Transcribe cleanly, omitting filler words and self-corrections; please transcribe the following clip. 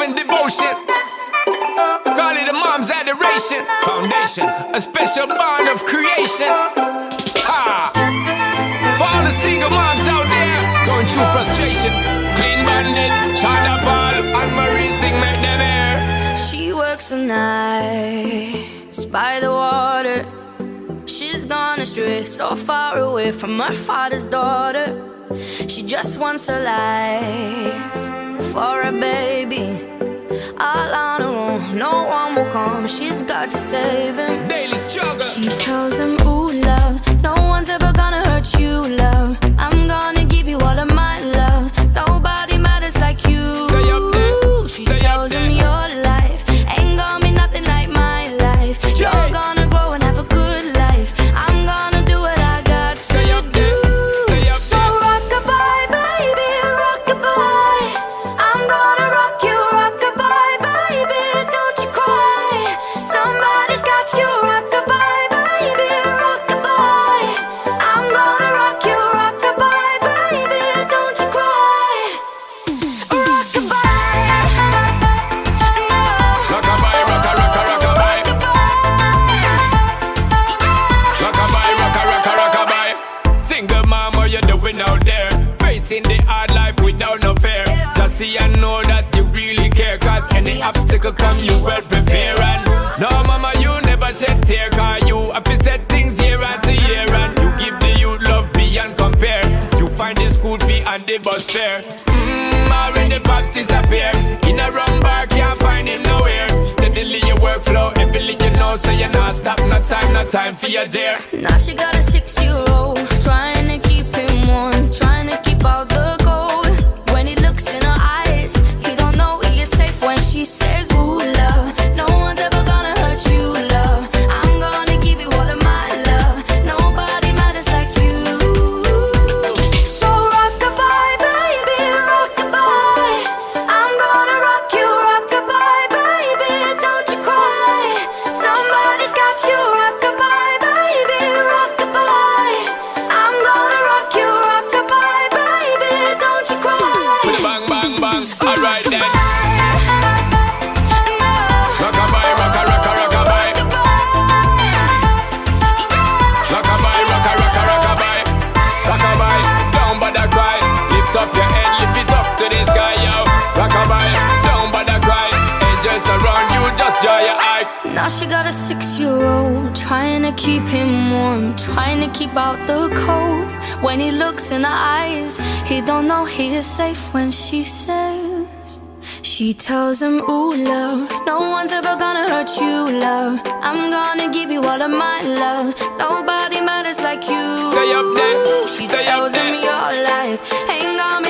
love and devotion. Call it a mom's adoration. Foundation, a special bond of creation. Ha! For all the single moms out there going through frustration. Clean Bandit, China Ball, and Marie thing make them air. She works the nights by the water. She's gone astray, so far away from her father's daughter. She just wants a life for a baby. All on her own, no one will come. She's got to save him. Daily struggle. She tells him, ooh, love, no one's ever gonna hurt you, love. I'm gonna give you all of my love. Nobody matters like you. Stay up there. She Stay tells up there. him your life ain't gonna be nothing like my life. You're gonna grow and have a good life. I'm gonna do what I got to Stay up there. Stay up So there. rock-a-bye, baby, rock-a-bye. I'm gonna rock you, rock-a-bye, baby, don't you cry. Somebody's got you, rock-a-bye, baby, rock-a-bye. I'm gonna rock you, rock-a-bye, baby, don't you cry. Rock-a-bye, no. Rock-a-bye, rocka, rocka, rock-a-bye. Rock-a-bye, rocka, rocka, rock-a-bye. Single mom, what you doing out there? Facing the hard life without no fear. Just see and know that you really care. Cause any obstacle come, you well prepare. And no mama, you never shed tear. Cause you have to set things year after year. And you give the youth love beyond compare. You find the school fee and the bus fare. Already pops disappear. In a wrong bar, can't find him nowhere. Steadily your workflow, everything you know. So you not stop, no time for your dear. Now she got a 6-year-old, trying to keep him warm, trying to keep out the cold. When he looks in her eyes, he don't know he is safe when she says, ooh, love, no one's ever gonna hurt you, love. I'm gonna give you all of my love. Nobody matters like you. So rock-a-bye, baby, rock-a-bye. I'm gonna rock you, rock-a-bye, baby, don't you cry. Somebody's got you, rock-a-bye, baby, rock-a-bye. I'm gonna rock you, rock-a-bye, baby, don't you cry. With a bang, bang, bang. Alright then. No. Rock-a-bye, rocka, rocka, rock-a-bye. Rock-a-bye, rocka, rocka, rock-a-bye. Rock-a-bye, don't bother cry. Lift up your head, lift it up to the sky, yo. Rock-a-bye, don't bother cry. Angels around you, just dry your eye. Now she got a 6-year-old, trying to keep him warm, trying to keep out the cold. When he looks in her eyes, he don't know he is safe when she says. She tells him, ooh, love, no one's ever gonna hurt you, love. I'm gonna give you all of my love. Nobody matters like you. Stay up there, She stay up tells there. him your life ain't gonna be